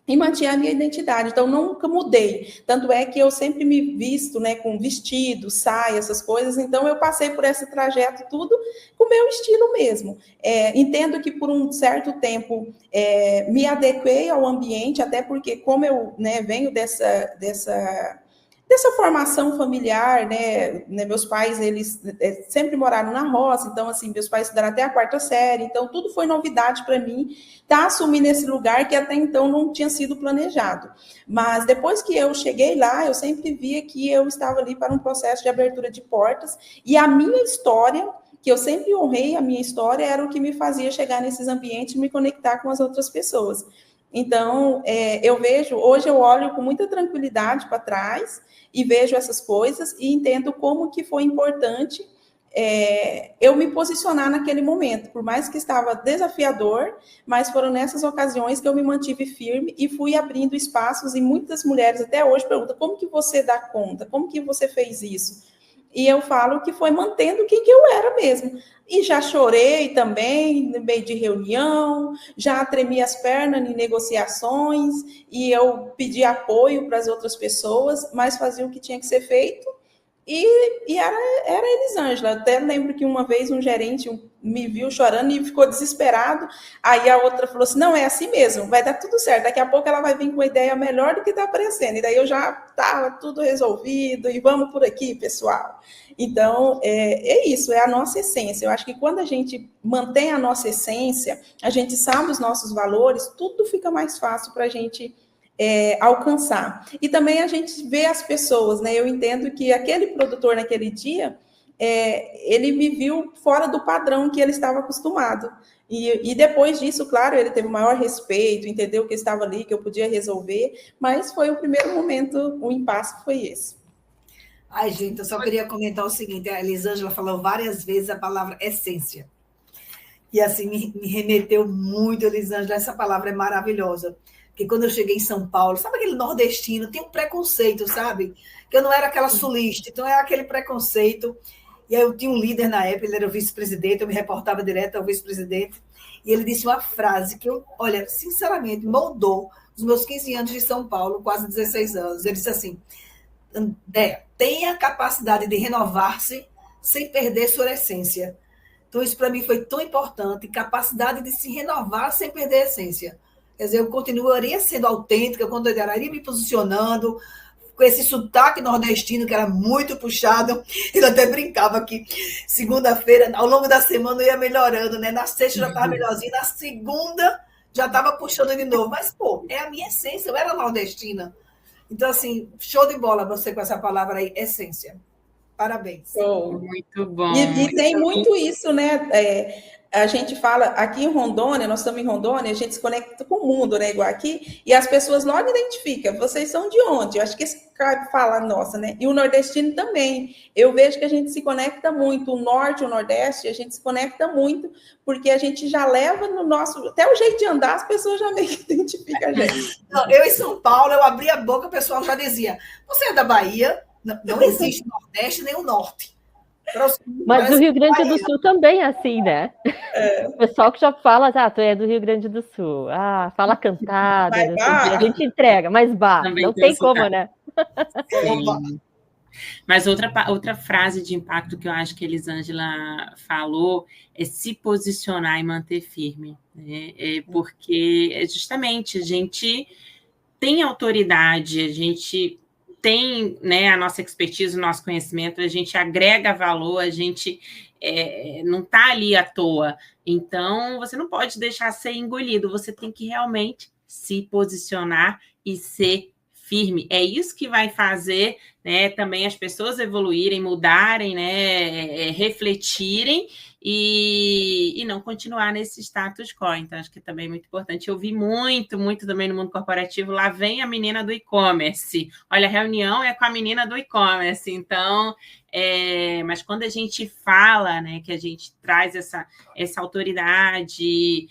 e mantinha a minha identidade. Então, nunca mudei. Tanto é que eu sempre me visto, né, com vestido, saia, essas coisas. Então, eu passei por esse trajeto tudo com o meu estilo mesmo. Entendo que, por um certo tempo, me adequei ao ambiente, até porque, como eu, né, venho dessa formação familiar, né? Meus pais, eles sempre moraram na roça, então, assim, meus pais estudaram até a 4ª série, então tudo foi novidade para mim, assumir nesse lugar que até então não tinha sido planejado. Mas depois que eu cheguei lá, eu sempre via que eu estava ali para um processo de abertura de portas, e a minha história, que eu sempre honrei a minha história, era o que me fazia chegar nesses ambientes e me conectar com as outras pessoas. Então, hoje eu olho com muita tranquilidade para trás e vejo essas coisas e entendo como que foi importante eu me posicionar naquele momento, por mais que estava desafiador, mas foram nessas ocasiões que eu me mantive firme e fui abrindo espaços, e muitas mulheres até hoje perguntam, como que você dá conta? Como que você fez isso? E eu falo que foi mantendo quem que eu era mesmo. E já chorei também, no meio de reunião, já tremi as pernas em negociações, e eu pedi apoio para as outras pessoas, mas fazia o que tinha que ser feito, e era Elisângela. Até lembro que uma vez um gerente me viu chorando e ficou desesperado. Aí a outra falou assim, não, é assim mesmo, vai dar tudo certo. Daqui a pouco ela vai vir com uma ideia melhor do que está aparecendo. E daí eu já estava tudo resolvido, e vamos por aqui, pessoal. Então, é isso, é a nossa essência. Eu acho que quando a gente mantém a nossa essência, a gente sabe os nossos valores, tudo fica mais fácil para a gente alcançar. E também a gente vê as pessoas, né? Eu entendo que aquele produtor naquele dia, ele me viu fora do padrão que ele estava acostumado. E depois disso, claro, ele teve o maior respeito, entendeu que eu estava ali, que eu podia resolver, mas foi o primeiro momento, o impasse foi esse. Ai, gente, eu só queria comentar o seguinte, a Elisângela falou várias vezes a palavra essência. E assim, me remeteu muito, Elisângela, essa palavra é maravilhosa. Porque quando eu cheguei em São Paulo, sabe aquele nordestino, tem um preconceito, sabe? Que eu não era aquela sulista, então era aquele preconceito. E aí eu tinha um líder na época, ele era o vice-presidente, eu me reportava direto ao vice-presidente, e ele disse uma frase que eu, olha, sinceramente, moldou os meus 15 anos de São Paulo, quase 16 anos. Ele disse assim, André, tenha a capacidade de renovar-se sem perder sua essência. Então isso para mim foi tão importante, capacidade de se renovar sem perder a essência. Quer dizer, eu continuaria sendo autêntica, eu continuaria me posicionando, com esse sotaque nordestino, que era muito puxado. Ele até brincava que segunda-feira, ao longo da semana, eu ia melhorando, né? Na sexta já estava melhorzinho, na segunda já estava puxando de novo. Mas, pô, é a minha essência, eu era nordestina. Então, assim, show de bola você com essa palavra aí, essência. Parabéns. Oh. Muito bom. E tem muito isso, né? A gente fala, aqui em Rondônia, nós estamos em Rondônia, a gente se conecta com o mundo, né? Igual aqui, e as pessoas logo identificam, vocês são de onde? Eu acho que esse cara fala, nossa, né? E o nordestino também. Eu vejo que a gente se conecta muito, o norte, o nordeste, a gente se conecta muito, porque a gente já leva no nosso... Até o jeito de andar, as pessoas já meio que identificam a gente. Não, eu em São Paulo, eu abri a boca, o pessoal já dizia, você é da Bahia? Não existe o Nordeste nem o Norte. Mas no Rio Grande do Sul também é assim, né? O pessoal que já fala, tu é do Rio Grande do Sul. Fala cantada, a gente entrega, mas não tem como, né? Sim. Mas outra frase de impacto que eu acho que a Elisângela falou é se posicionar e manter firme. Né? Porque justamente a gente tem autoridade, a gente tem, né, a nossa expertise, o nosso conhecimento, a gente agrega valor, a gente não está ali à toa. Então, você não pode deixar ser engolido, você tem que realmente se posicionar e ser firme. É isso que vai fazer né, também as pessoas evoluírem, mudarem, né, refletirem e não continuar nesse status quo. Então, acho que também é muito importante. Eu vi muito também no mundo corporativo, lá vem a menina do e-commerce. Olha, a reunião é com a menina do e-commerce. Então, mas quando a gente fala, né, que a gente traz essa autoridade,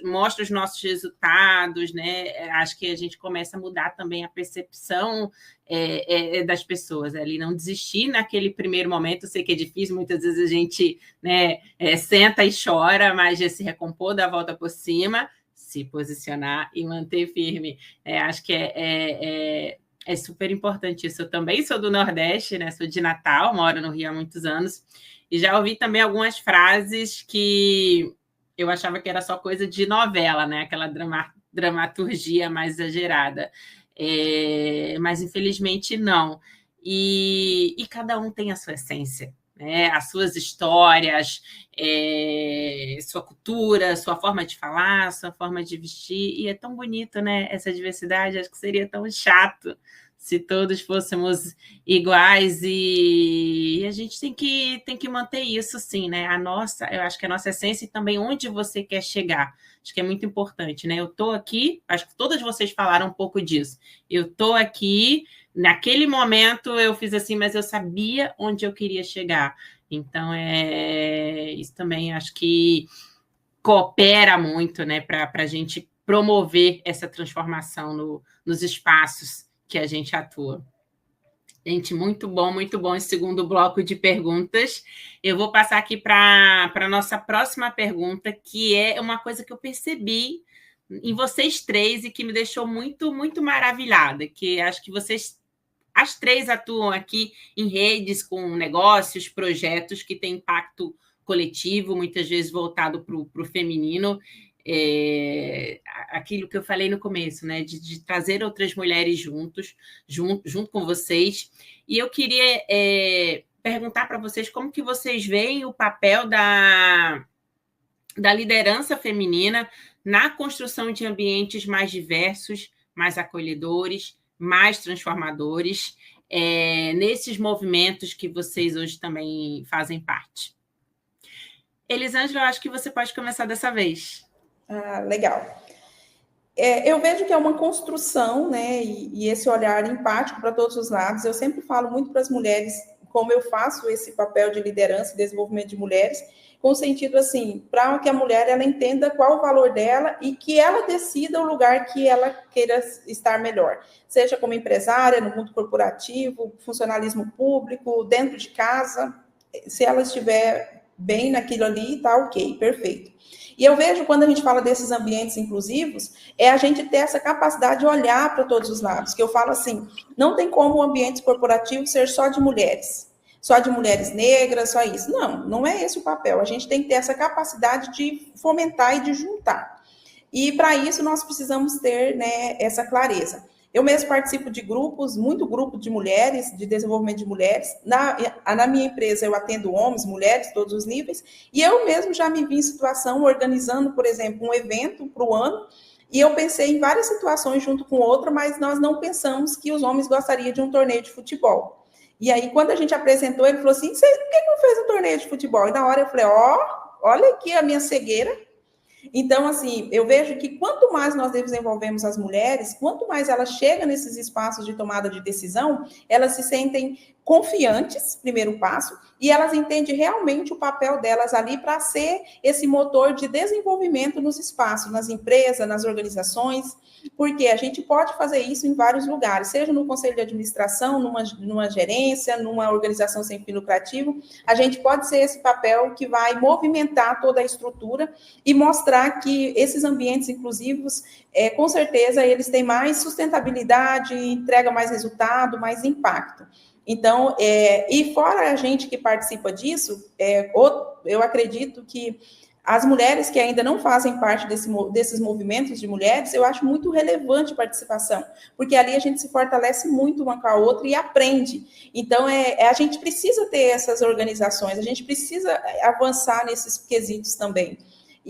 mostra os nossos resultados, né, acho que a gente começa a mudar também a percepção das pessoas, ali não desistir naquele primeiro momento. Eu sei que é difícil, muitas vezes a gente, né, senta e chora, mas já se recompor, dar a volta por cima, se posicionar e manter firme. Acho que é super importante isso. Eu também sou do Nordeste, né? Sou de Natal, moro no Rio há muitos anos, e já ouvi também algumas frases que eu achava que era só coisa de novela, né? Aquela dramaturgia mais exagerada. Mas, infelizmente, não. E cada um tem a sua essência, né? As suas histórias, sua cultura, sua forma de falar, sua forma de vestir. E é tão bonito, né? Essa diversidade. Acho que seria tão chato se todos fôssemos iguais, e a gente tem que manter isso, sim, né? Eu acho que a nossa essência e também onde você quer chegar. Acho que é muito importante, né? Eu estou aqui, acho que todas vocês falaram um pouco disso. Eu estou aqui, naquele momento eu fiz assim, mas eu sabia onde eu queria chegar. Então, isso também acho que coopera muito, né, para a gente promover essa transformação nos espaços que a gente atua. Gente, muito bom esse segundo bloco de perguntas. Eu vou passar aqui para a nossa próxima pergunta, que é uma coisa que eu percebi em vocês três e que me deixou muito maravilhada, que acho que vocês, as três, atuam aqui em redes com negócios, projetos que têm impacto coletivo, muitas vezes voltado para o feminino. Aquilo que eu falei no começo, né, de trazer outras mulheres junto com vocês. E eu queria perguntar para vocês como que vocês veem o papel da liderança feminina na construção de ambientes mais diversos, mais acolhedores, mais transformadores, nesses movimentos que vocês hoje também fazem parte. Elisângela, eu acho que você pode começar dessa vez. Legal. Eu vejo que é uma construção, né, e esse olhar empático para todos os lados. Eu sempre falo muito para as mulheres como eu faço esse papel de liderança e desenvolvimento de mulheres, com o sentido assim, para que a mulher ela entenda qual o valor dela e que ela decida o lugar que ela queira estar melhor, seja como empresária, no mundo corporativo, funcionalismo público, dentro de casa. Se ela estiver bem naquilo ali, tá ok, perfeito. E eu vejo, quando a gente fala desses ambientes inclusivos, a gente ter essa capacidade de olhar para todos os lados, que eu falo assim, não tem como o ambiente corporativo ser só de mulheres negras, só isso. Não é esse o papel. A gente tem que ter essa capacidade de fomentar e de juntar. E, para isso, nós precisamos ter, né, essa clareza. Eu mesmo participo de grupos, muito grupo de mulheres, de desenvolvimento de mulheres. Na minha empresa, eu atendo homens, mulheres, todos os níveis. E eu mesmo já me vi em situação organizando, por exemplo, um evento para o ano. E eu pensei em várias situações junto com outra, mas nós não pensamos que os homens gostariam de um torneio de futebol. E aí, quando a gente apresentou, ele falou assim, por que não fez um torneio de futebol? E na hora eu falei, olha aqui a minha cegueira. Então, assim, eu vejo que quanto mais nós desenvolvemos as mulheres, quanto mais elas chegam nesses espaços de tomada de decisão, elas se sentem confiantes, primeiro passo, e elas entendem realmente o papel delas ali para ser esse motor de desenvolvimento nos espaços, nas empresas, nas organizações, porque a gente pode fazer isso em vários lugares, seja no conselho de administração, numa gerência, numa organização sem fim lucrativo, a gente pode ser esse papel que vai movimentar toda a estrutura e mostrar que esses ambientes inclusivos, com certeza, eles têm mais sustentabilidade, entrega mais resultado, mais impacto. Então, e fora a gente que participa disso, eu acredito que as mulheres que ainda não fazem parte desses movimentos de mulheres, eu acho muito relevante a participação, porque ali a gente se fortalece muito uma com a outra e aprende. Então, a gente precisa ter essas organizações, a gente precisa avançar nesses quesitos também.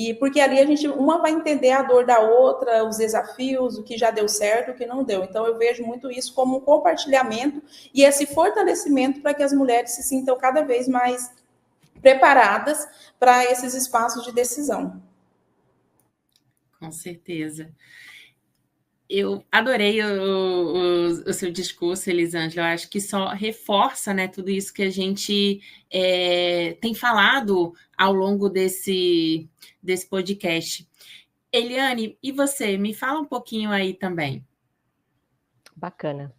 E porque ali uma vai entender a dor da outra, os desafios, o que já deu certo, o que não deu. Então eu vejo muito isso como um compartilhamento e esse fortalecimento para que as mulheres se sintam cada vez mais preparadas para esses espaços de decisão. Com certeza. Eu adorei o seu discurso, Elisângela. Eu acho que só reforça, né, tudo isso que a gente tem falado ao longo desse podcast. Eliane, e você? Me fala um pouquinho aí também. Bacana.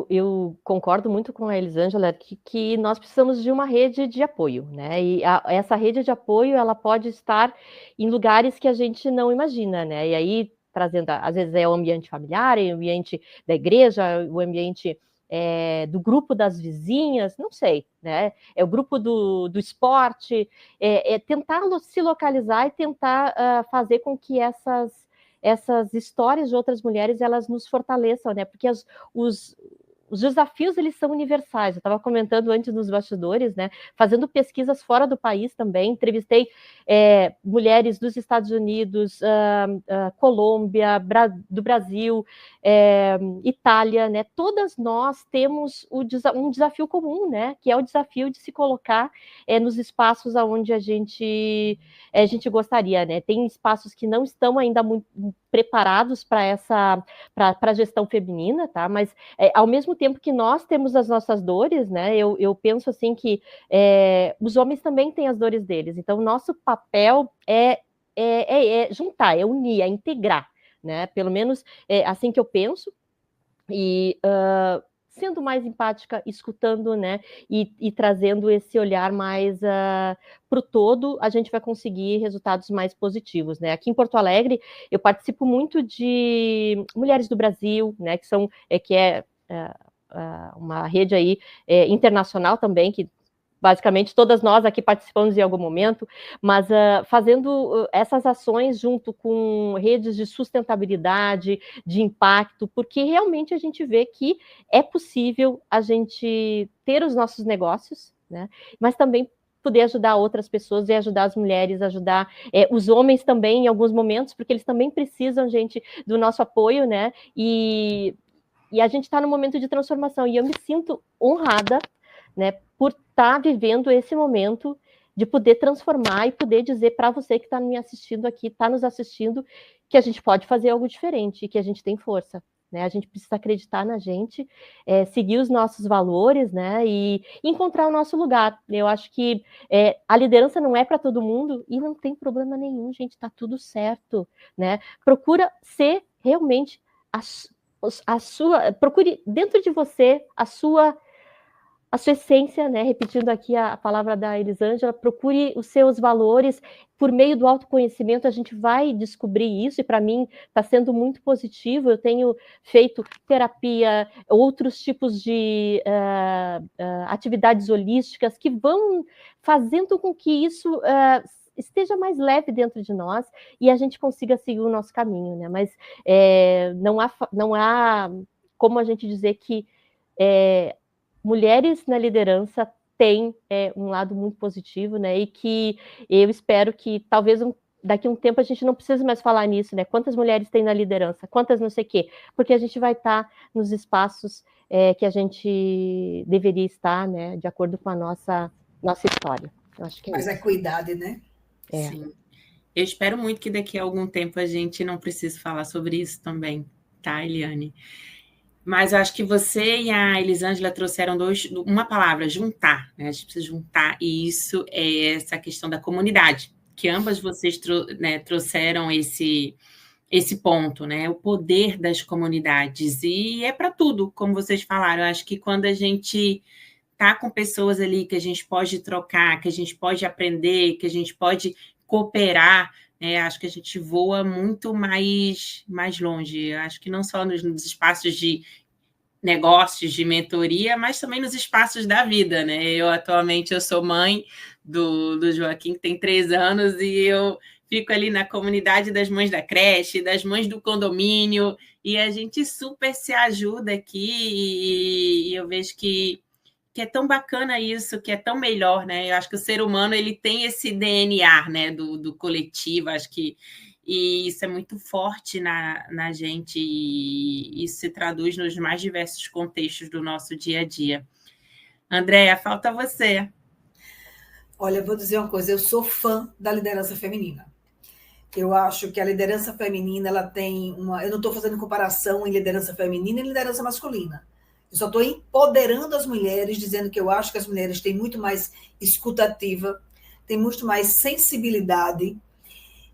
Eu concordo muito com a Elisângela que nós precisamos de uma rede de apoio, né? E essa rede de apoio, ela pode estar em lugares que a gente não imagina, né? E aí, trazendo, às vezes é o ambiente familiar, é o ambiente da igreja, o ambiente do grupo das vizinhas, não sei, né? É o grupo do esporte, tentar se localizar e tentar fazer com que essas histórias de outras mulheres, elas nos fortaleçam, né? Porque os desafios, eles são universais. Eu estava comentando antes nos bastidores, né? Fazendo pesquisas fora do país também, entrevistei mulheres dos Estados Unidos, Colômbia, do Brasil, Itália, né? Todas nós temos um desafio comum, né? Que é o desafio de se colocar nos espaços onde a gente gostaria, né? Tem espaços que não estão ainda muito preparados para a gestão feminina, tá? Mas ao mesmo tempo que nós temos as nossas dores, né? Eu penso assim que os homens também têm as dores deles. Então, nosso papel é juntar, é unir, é integrar, né? Pelo menos é assim que eu penso. E sendo mais empática, escutando, né, e trazendo esse olhar mais para o todo, a gente vai conseguir resultados mais positivos, né? Aqui em Porto Alegre, eu participo muito de Mulheres do Brasil, né, que é uma rede aí internacional também, que basicamente todas nós aqui participamos em algum momento, mas fazendo essas ações junto com redes de sustentabilidade, de impacto, porque realmente a gente vê que é possível a gente ter os nossos negócios, né? Mas também poder ajudar outras pessoas e ajudar as mulheres, ajudar os homens também em alguns momentos, porque eles também precisam, gente, do nosso apoio, né? E a gente está num momento de transformação, e eu me sinto honrada, né, por estar vivendo esse momento de poder transformar e poder dizer para você que está me assistindo aqui, está nos assistindo, que a gente pode fazer algo diferente, que a gente tem força, né? A gente precisa acreditar na gente, seguir os nossos valores, né? E encontrar o nosso lugar. Eu acho que a liderança não é para todo mundo e não tem problema nenhum, gente, está tudo certo, né? Procura ser realmente procure dentro de você a sua essência, né? Repetindo aqui a palavra da Elisângela, procure os seus valores. Por meio do autoconhecimento, a gente vai descobrir isso, e para mim está sendo muito positivo. Eu tenho feito terapia, outros tipos de atividades holísticas que vão fazendo com que isso esteja mais leve dentro de nós e a gente consiga seguir o nosso caminho, né? Mas não há como a gente dizer que mulheres na liderança têm um lado muito positivo, né? E que eu espero que talvez daqui a um tempo a gente não precise mais falar nisso, né? Quantas mulheres tem na liderança, quantas não sei o quê, porque a gente vai estar nos espaços que a gente deveria estar, né? De acordo com a nossa história. Eu acho que Mas isso. Equidade, né? Sim. Eu espero muito que daqui a algum tempo a gente não precise falar sobre isso também, tá, Eliane? Mas eu acho que você e a Elisângela trouxeram uma palavra, juntar, né? A gente precisa juntar, e isso é essa questão da comunidade, que ambas vocês trouxeram esse ponto, né? O poder das comunidades, e é para tudo, como vocês falaram. Eu acho que quando a gente tá com pessoas ali que a gente pode trocar, que a gente pode aprender, que a gente pode cooperar, acho que a gente voa muito mais longe. Eu acho que não só nos espaços de negócios, de mentoria, mas também nos espaços da vida, né? Atualmente, eu sou mãe do Joaquim, que tem 3 anos, e eu fico ali na comunidade das mães da creche, das mães do condomínio, e a gente super se ajuda aqui, e eu vejo que é tão bacana isso, que é tão melhor, né? Eu acho que o ser humano ele tem esse DNA, né, do coletivo, acho que e isso é muito forte na gente e isso se traduz nos mais diversos contextos do nosso dia a dia. Andréa, falta você. Olha, eu vou dizer uma coisa, eu sou fã da liderança feminina. Eu acho que a liderança feminina, ela tem uma... Eu não estou fazendo comparação em liderança feminina e liderança masculina. Eu só estou empoderando as mulheres, dizendo que eu acho que as mulheres têm muito mais escutativa, têm muito mais sensibilidade,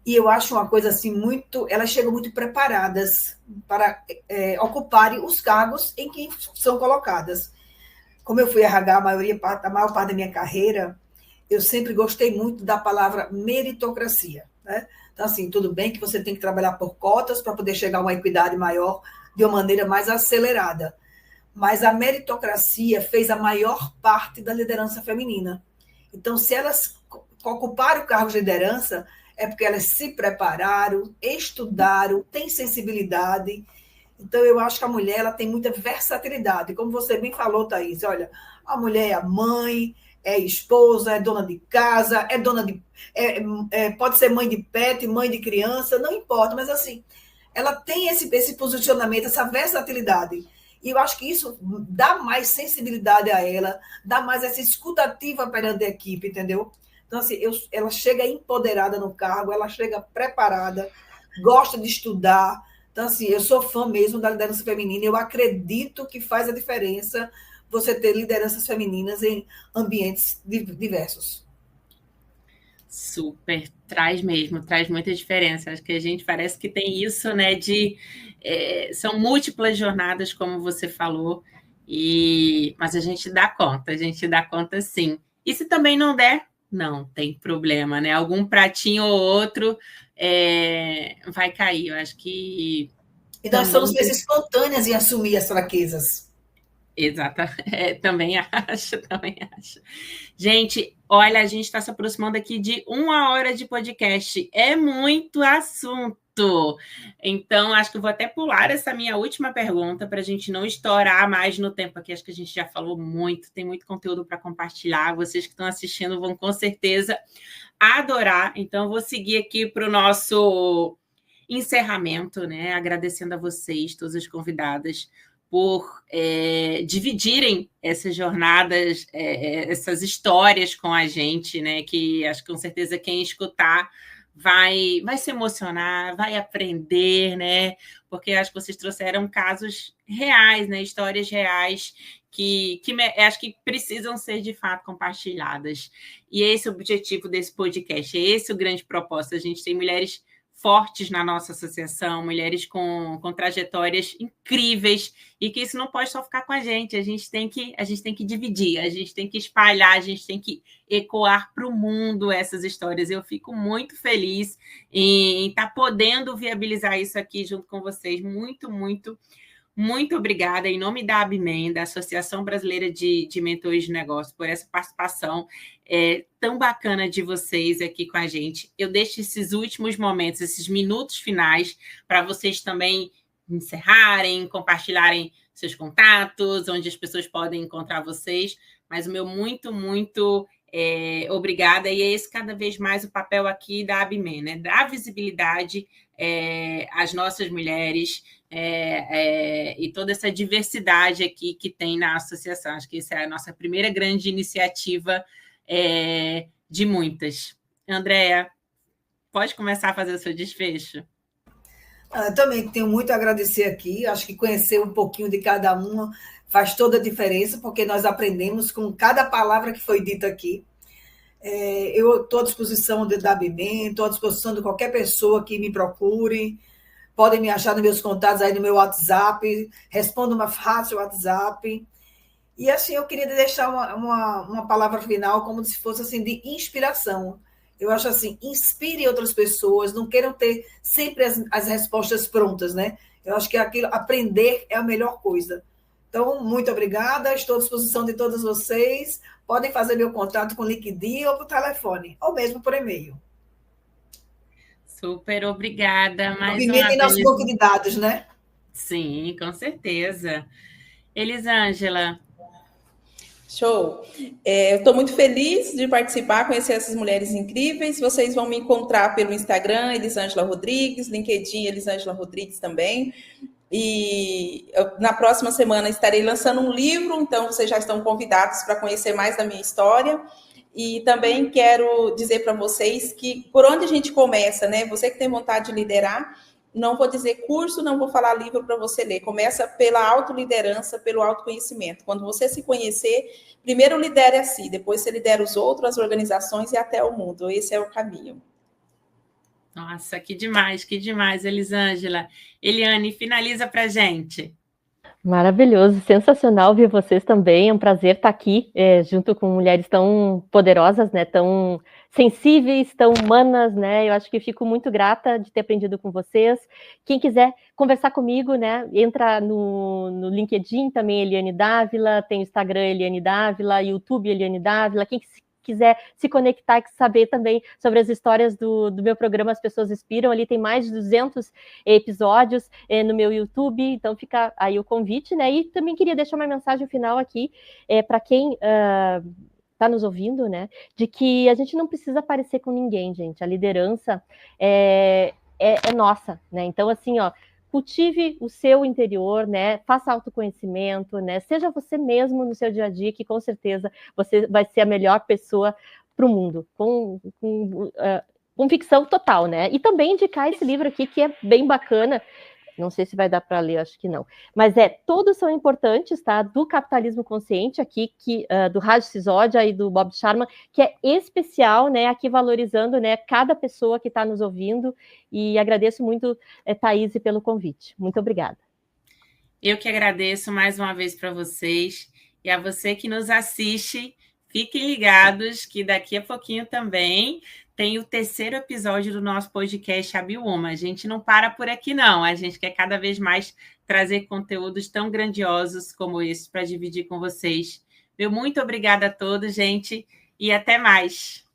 e eu acho uma coisa assim muito... Elas chegam muito preparadas para ocuparem os cargos em que são colocadas. Como eu fui RH a maior parte da minha carreira, eu sempre gostei muito da palavra meritocracia, né? Então, assim, tudo bem que você tem que trabalhar por cotas para poder chegar a uma equidade maior de uma maneira mais acelerada. Mas a meritocracia fez a maior parte da liderança feminina. Então, se elas ocuparam o cargo de liderança, é porque elas se prepararam, estudaram, têm sensibilidade. Então, eu acho que a mulher ela tem muita versatilidade. Como você bem falou, Thaís, olha, a mulher é a mãe, é esposa, é dona de casa, é dona de... pode ser mãe de pet, mãe de criança, não importa, mas assim, ela tem esse posicionamento, essa versatilidade. E eu acho que isso dá mais sensibilidade a ela, dá mais essa escutativa perante a equipe, entendeu? Então, assim, ela chega empoderada no cargo, ela chega preparada, gosta de estudar. Então, assim, eu sou fã mesmo da liderança feminina, eu acredito que faz a diferença você ter lideranças femininas em ambientes diversos. Super, traz mesmo, traz muita diferença. Acho que a gente parece que tem isso, né? São múltiplas jornadas, como você falou, mas a gente dá conta sim. E se também não der, não tem problema, né? Algum pratinho ou outro vai cair. Eu acho que. E nós somos espontâneas em assumir as fraquezas. Exatamente, também acho. Gente, olha, a gente está se aproximando aqui de 1 hora de podcast. É muito assunto. Então, acho que eu vou até pular essa minha última pergunta para a gente não estourar mais no tempo aqui. Acho que a gente já falou muito, tem muito conteúdo para compartilhar. Vocês que estão assistindo vão com certeza adorar. Então, eu vou seguir aqui para o nosso encerramento, né? Agradecendo a vocês, todas as convidadas, por dividirem essas jornadas, essas histórias com a gente, né? Que acho que com certeza quem escutar vai se emocionar, vai aprender, né? Porque acho que vocês trouxeram casos reais, né? Histórias reais que acho que precisam ser de fato compartilhadas. E esse é o objetivo desse podcast, esse é o grande propósito. A gente tem mulheres fortes na nossa associação, mulheres com trajetórias incríveis, e que isso não pode só ficar com a gente tem que dividir, a gente tem que espalhar, a gente tem que ecoar para o mundo essas histórias. Eu fico muito feliz em estar podendo viabilizar isso aqui junto com vocês. Muito, muito, muito obrigada, em nome da ABMEN, da Associação Brasileira de Mentores de Negócio, por essa participação tão bacana de vocês aqui com a gente. Eu deixo esses últimos momentos, esses minutos finais, para vocês também encerrarem, compartilharem seus contatos, onde as pessoas podem encontrar vocês. Mas o meu muito, muito obrigada. E é esse cada vez mais o papel aqui da ABMEN, né? Dar visibilidade às nossas mulheres, e toda essa diversidade aqui que tem na associação. Acho que essa é a nossa primeira grande iniciativa de muitas. Andréa, pode começar a fazer o seu desfecho? Eu também tenho muito a agradecer aqui. Acho que conhecer um pouquinho de cada uma faz toda a diferença, porque nós aprendemos com cada palavra que foi dita aqui. Eu estou à disposição da ABMEN, estou à disposição de qualquer pessoa que me procure. Podem me achar nos meus contatos aí no meu WhatsApp, respondo uma fácil WhatsApp. E assim, eu queria deixar uma palavra final como se fosse assim, de inspiração. Eu acho assim, inspire outras pessoas, não queiram ter sempre as respostas prontas, né? Eu acho que aprender é a melhor coisa. Então, muito obrigada, estou à disposição de todos vocês. Podem fazer meu contato com o LinkedIn ou por telefone, ou mesmo por e-mail. Super obrigada. Mais uma vez. Nosso banco de dados, né? Sim, com certeza. Elisângela. Show! Eu estou muito feliz de participar, conhecer essas mulheres incríveis. Vocês vão me encontrar pelo Instagram, Elisângela Rodrigues, LinkedIn, Elisângela Rodrigues também. E na próxima semana estarei lançando um livro, então vocês já estão convidados para conhecer mais da minha história. E também quero dizer para vocês que por onde a gente começa, né? Você que tem vontade de liderar, não vou dizer curso, não vou falar livro para você ler. Começa pela autoliderança, pelo autoconhecimento. Quando você se conhecer, primeiro lidere a si, depois você lidera os outros, as organizações e até o mundo. Esse é o caminho. Nossa, que demais, Elisângela. Eliane, finaliza para a gente. Maravilhoso, sensacional ver vocês também. É um prazer estar aqui junto com mulheres tão poderosas, né? Tão sensíveis, tão humanas, né? Eu acho que fico muito grata de ter aprendido com vocês. Quem quiser conversar comigo, né? Entra no LinkedIn também, Eliane Dávila, tem o Instagram Eliane Dávila, YouTube Eliane Dávila. Quem quiser se conectar e saber também sobre as histórias do meu programa As Pessoas Inspiram, ali tem mais de 200 episódios no meu YouTube, então fica aí o convite, né? E também queria deixar uma mensagem final aqui para quem está nos ouvindo, né? De que a gente não precisa parecer com ninguém, gente. A liderança é nossa, né? Então, assim, ó, cultive o seu interior, né? Faça autoconhecimento, né? Seja você mesmo no seu dia a dia, que com certeza você vai ser a melhor pessoa para o mundo, com convicção total, né? E também indicar esse livro aqui, que é bem bacana. Não sei se vai dar para ler, acho que não. Mas todos são importantes, tá? Do Capitalismo Consciente, aqui, do Raj Sisodia e do Bob Sharma, que é especial, né? Aqui valorizando, né, cada pessoa que está nos ouvindo. E agradeço muito, Thaís, pelo convite. Muito obrigada. Eu que agradeço mais uma vez para vocês. E a você que nos assiste, fiquem ligados que daqui a pouquinho também tem o 3º episódio do nosso podcast Abiúma. A gente não para por aqui, não. A gente quer cada vez mais trazer conteúdos tão grandiosos como esse para dividir com vocês. Meu muito obrigada a todos, gente, e até mais.